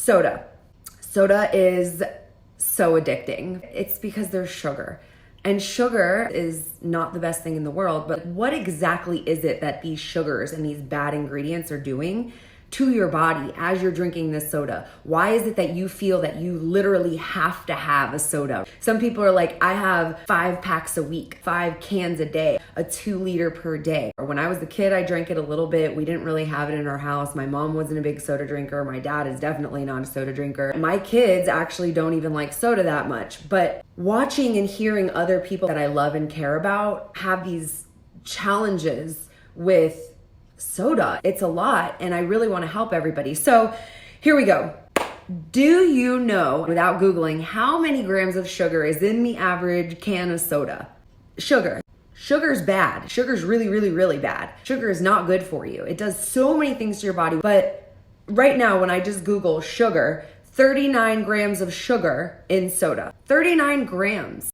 Soda. Soda is so addicting. It's because there's sugar. And sugar is not the best thing in the world, but what exactly is it that these sugars and these bad ingredients are doing to your body as you're drinking this soda? Why is it that you feel that you literally have to have a soda? Some people are like, I have 5 packs a week, 5 cans a day, a 2 liter per day. Or when I was a kid, I drank it a little bit. We didn't really have it in our house. My mom wasn't a big soda drinker. My dad is definitely not a soda drinker. My kids actually don't even like soda that much. But watching and hearing other people that I love and care about have these challenges with soda, it's a lot, and I really want to help everybody. So here we go. Do you know, without Googling, how many grams of sugar is in the average can of soda? Sugar's bad. Sugar's really, really, really bad. Sugar is not good for you. It does so many things to your body. But right now, when I just Google sugar, 39 grams of sugar in soda. 39 grams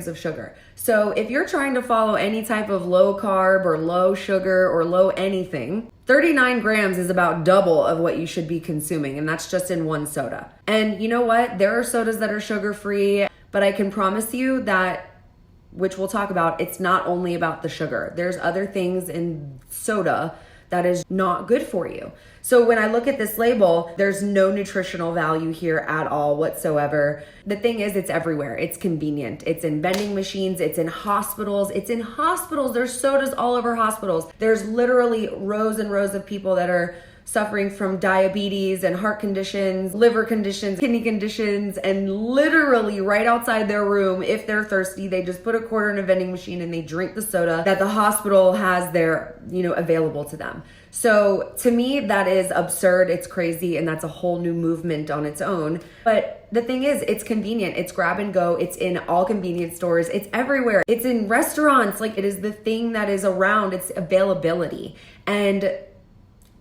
of sugar. So if you're trying to follow any type of low carb or low sugar or low anything, 39 grams is about double of what you should be consuming, and that's just in one soda. And you know what? There are sodas that are sugar-free, but I can promise you that, which we'll talk about, it's not only about the sugar. There's other things in soda that is not good for you. So when I look at this label, there's no nutritional value here at all whatsoever. The thing is, it's everywhere. It's convenient. It's in vending machines. It's in hospitals. There's sodas all over hospitals. There's literally rows and rows of people that are suffering from diabetes and heart conditions, liver conditions, kidney conditions, and literally right outside their room, if they're thirsty, they just put a quarter in a vending machine and they drink the soda that the hospital has there, available to them. So to me, that is absurd. It's crazy. And that's a whole new movement on its own. But the thing is, it's convenient. It's grab and go. It's in all convenience stores. It's everywhere. It's in restaurants. Like, it is the thing that is around. It's availability. And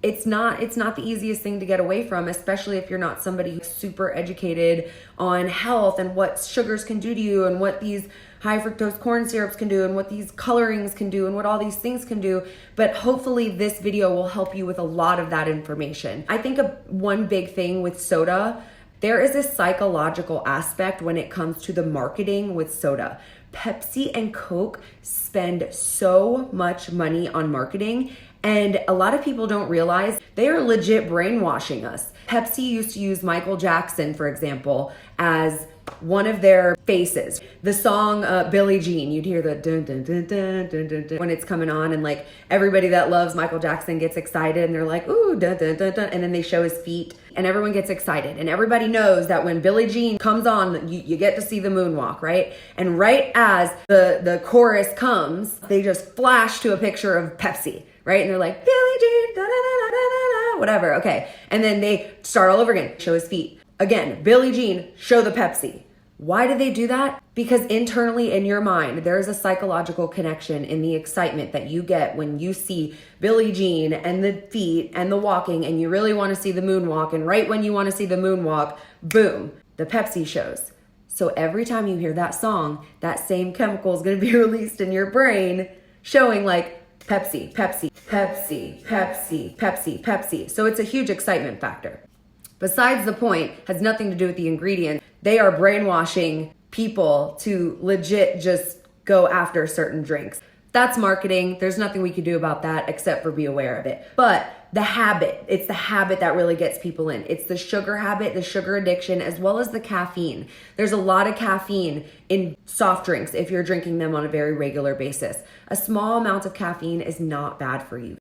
it's not the easiest thing to get away from, especially if you're not somebody who's super educated on health and what sugars can do to you and what these high fructose corn syrups can do and what these colorings can do and what all these things can do. But hopefully this video will help you with a lot of that information. I think one big thing with soda, there is a psychological aspect when it comes to the marketing with soda. Pepsi and Coke spend so much money on marketing, and a lot of people don't realize they are legit brainwashing us. Pepsi used to use Michael Jackson, for example, as one of their faces. The song Billie Jean, you'd hear the dun dun dun dun dun dun dun when it's coming on, and like everybody that loves Michael Jackson gets excited and they're like, ooh, dun dun dun dun, and then they show his feet and everyone gets excited. And everybody knows that when Billie Jean comes on, you get to see the moonwalk, right? And right as the chorus comes, they just flash to a picture of Pepsi, right? And they're like, Billie Jean, da da da da da da, whatever, okay. And then they start all over again, show his feet. Again, Billie Jean, show the Pepsi. Why do they do that? Because internally in your mind, there's a psychological connection in the excitement that you get when you see Billie Jean and the feet and the walking, and you really want to see the moonwalk. And right when you want to see the moonwalk, boom, the Pepsi shows. So every time you hear that song, that same chemical is going to be released in your brain, showing like Pepsi, Pepsi, Pepsi, Pepsi, Pepsi, Pepsi. So it's a huge excitement factor. Besides the point, has nothing to do with the ingredient. They are brainwashing people to legit just go after certain drinks. That's marketing. There's nothing we can do about that except for be aware of it. But the habit, it's the habit that really gets people in. It's the sugar habit, the sugar addiction, as well as the caffeine. There's a lot of caffeine in soft drinks if you're drinking them on a very regular basis. A small amount of caffeine is not bad for you.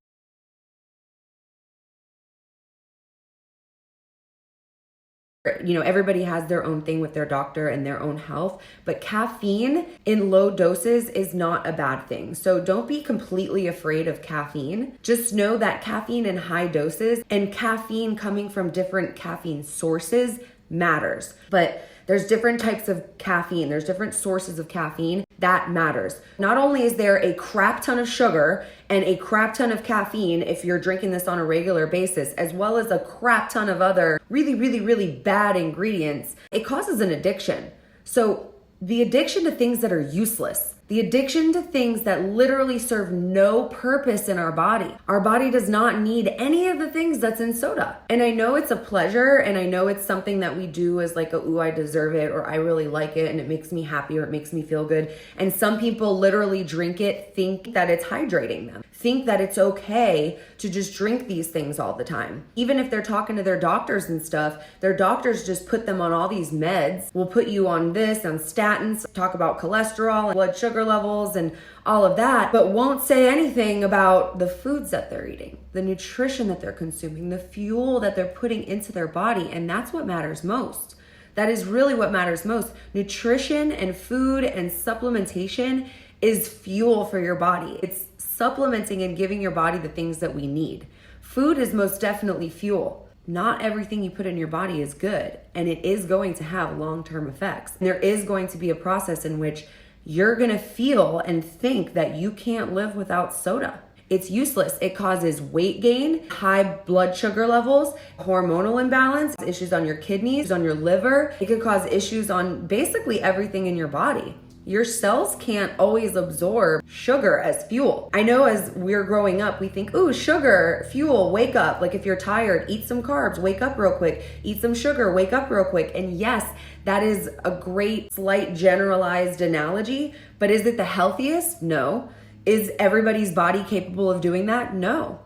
Everybody has their own thing with their doctor and their own health, but caffeine in low doses is not a bad thing. So don't be completely afraid of caffeine. Just know that caffeine in high doses and caffeine coming from different caffeine sources matters. But there's different types of caffeine. There's different sources of caffeine. That matters. Not only is there a crap ton of sugar and a crap ton of caffeine if you're drinking this on a regular basis, as well as a crap ton of other really, really, really bad ingredients, it causes an addiction. So the addiction to things that are useless, The addiction to things that literally serve no purpose in our body. Our body does not need any of the things that's in soda. And I know it's a pleasure, and I know it's something that we do as like ooh, I deserve it, or I really like it and it makes me happy, or it makes me feel good. And some people literally drink it, think that it's hydrating them, think that it's okay to just drink these things all the time. Even if they're talking to their doctors and stuff, their doctors just put them on all these meds. We'll put you on this, on statins, talk about cholesterol and blood sugar levels and all of that, but won't say anything about the foods that they're eating, the nutrition that they're consuming, the fuel that they're putting into their body. And that's what matters most. That is really what matters most. Nutrition and food and supplementation is fuel for your body. It's supplementing and giving your body the things that we need. Food is most definitely fuel. Not everything you put in your body is good, and it is going to have long-term effects. And there is going to be a process in which you're gonna feel and think that you can't live without soda. It's useless. It causes weight gain, high blood sugar levels, hormonal imbalance, issues on your kidneys, on your liver. It could cause issues on basically everything in your body. Your cells can't always absorb sugar as fuel. I know as we're growing up, we think, ooh, sugar, fuel, wake up. Like if you're tired, eat some carbs, wake up real quick. Eat some sugar, wake up real quick. And yes, that is a great, slight, generalized analogy, but is it the healthiest? No. Is everybody's body capable of doing that? No.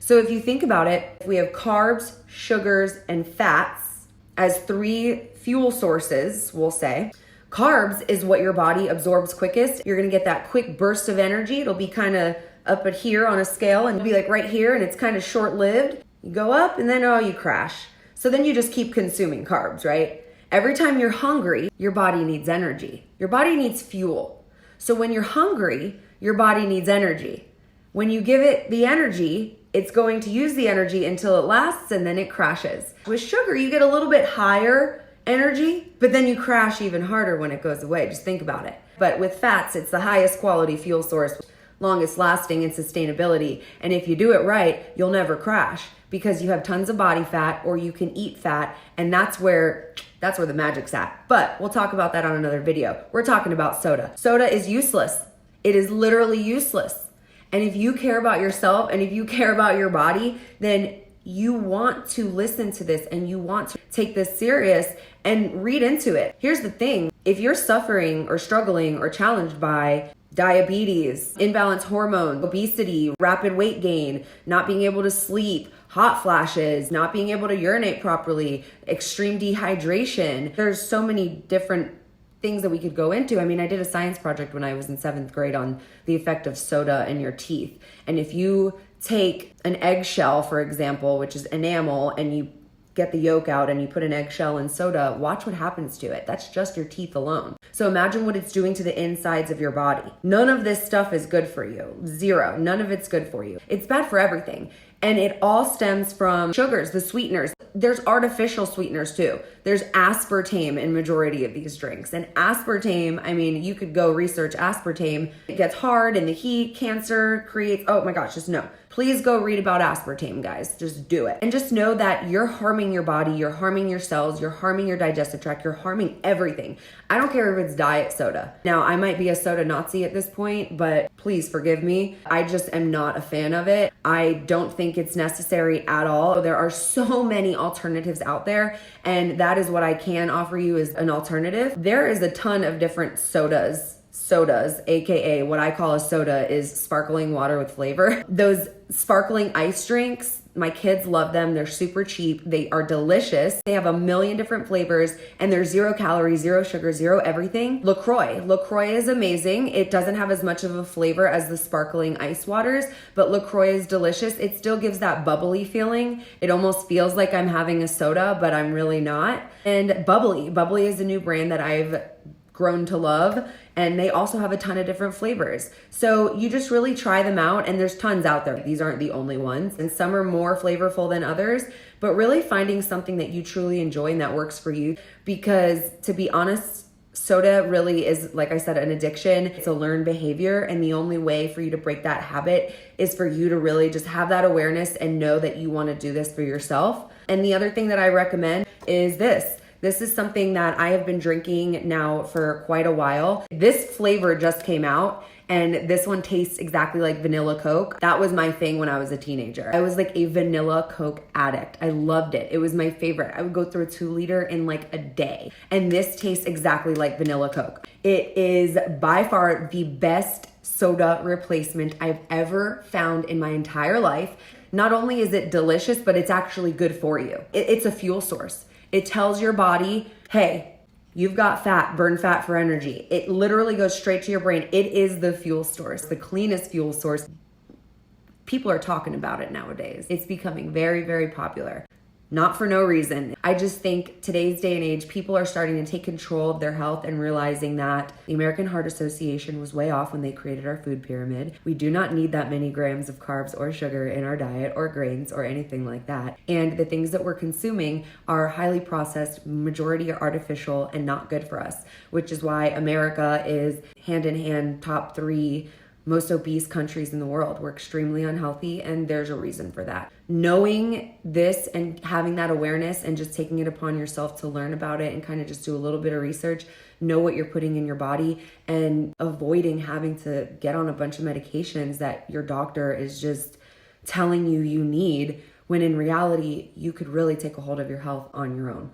So if you think about it, we have carbs, sugars, and fats as 3 fuel sources, we'll say. Carbs is what your body absorbs quickest. You're gonna get that quick burst of energy. It'll be kind of up at here on a scale and be like right here, and it's kind of short-lived. You go up and then, you crash. So then you just keep consuming carbs, right? Every time you're hungry, your body needs energy. Your body needs fuel. So when you're hungry, your body needs energy. When you give it the energy, it's going to use the energy until it lasts, and then it crashes. With sugar, you get a little bit higher energy, but then you crash even harder when it goes away. Just think about it. But with fats, it's the highest quality fuel source, longest lasting in sustainability. And if you do it right, you'll never crash because you have tons of body fat, or you can eat fat, and that's where the magic's at. But we'll talk about that on another video. We're talking about soda. Soda is useless. It is literally useless. And if you care about yourself and if you care about your body, then you want to listen to this and you want to take this serious and read into it. Here's the thing. If you're suffering or struggling or challenged by diabetes, imbalanced hormone, obesity, rapid weight gain, not being able to sleep, hot flashes, not being able to urinate properly, extreme dehydration, there's so many different things that we could go into. I mean, I did a science project when I was in 7th grade on the effect of soda in your teeth. And if you take an eggshell, for example, which is enamel, and you get the yolk out and you put an eggshell in soda, watch what happens to it. That's just your teeth alone. So imagine what it's doing to the insides of your body. None of this stuff is good for you. Zero. None of it's good for you. It's bad for everything. And it all stems from sugars, the sweeteners. There's artificial sweeteners too. There's aspartame in majority of these drinks. And aspartame, I mean, you could go research aspartame. It gets hard in the heat, cancer creates, oh my gosh, just no. Please go read about aspartame, guys. Just do it. And just know that you're harming your body, you're harming your cells, you're harming your digestive tract, you're harming everything. I don't care if it's diet soda. Now, I might be a soda Nazi at this point, but please forgive me. I just am not a fan of it. I don't think it's necessary at all. There are so many alternatives out there, and that is what I can offer you as an alternative. There is a ton of different sodas, aka what I call a soda is sparkling water with flavor. Those sparkling ice drinks, my kids love them. They're super cheap. They are delicious. They have a million different flavors, and they're 0 calories, 0 sugar, 0 everything. LaCroix is amazing. It doesn't have as much of a flavor as the sparkling ice waters, but LaCroix is delicious. It still gives that bubbly feeling. It almost feels like I'm having a soda, but I'm really not. And Bubbly is a new brand that I've grown to love, and they also have a ton of different flavors. So you just really try them out, and there's tons out there. These aren't the only ones, and some are more flavorful than others, but really finding something that you truly enjoy and that works for you, because to be honest, soda really is, like I said, an addiction. It's a learned behavior, and the only way for you to break that habit is for you to really just have that awareness and know that you want to do this for yourself. And the other thing that I recommend is this. This is something that I have been drinking now for quite a while. This flavor just came out, and this one tastes exactly like vanilla Coke. That was my thing when I was a teenager. I was like a vanilla Coke addict. I loved it. It was my favorite. I would go through a 2-liter in like a day. And this tastes exactly like vanilla Coke. It is by far the best soda replacement I've ever found in my entire life. Not only is it delicious, but it's actually good for you. It's a fuel source. It tells your body, hey, you've got fat, burn fat for energy. It literally goes straight to your brain. It is the fuel source, the cleanest fuel source. People are talking about it nowadays. It's becoming very, very popular. Not for no reason. I just think today's day and age, people are starting to take control of their health and realizing that the American Heart Association was way off when they created our food pyramid. We do not need that many grams of carbs or sugar in our diet or grains or anything like that. And the things that we're consuming are highly processed, majority are artificial and not good for us, which is why America is hand in hand top 3 most obese countries in the world. We're extremely unhealthy, and there's a reason for that. Knowing this and having that awareness and just taking it upon yourself to learn about it and kind of just do a little bit of research, know what you're putting in your body, and avoiding having to get on a bunch of medications that your doctor is just telling you need, when in reality, you could really take a hold of your health on your own.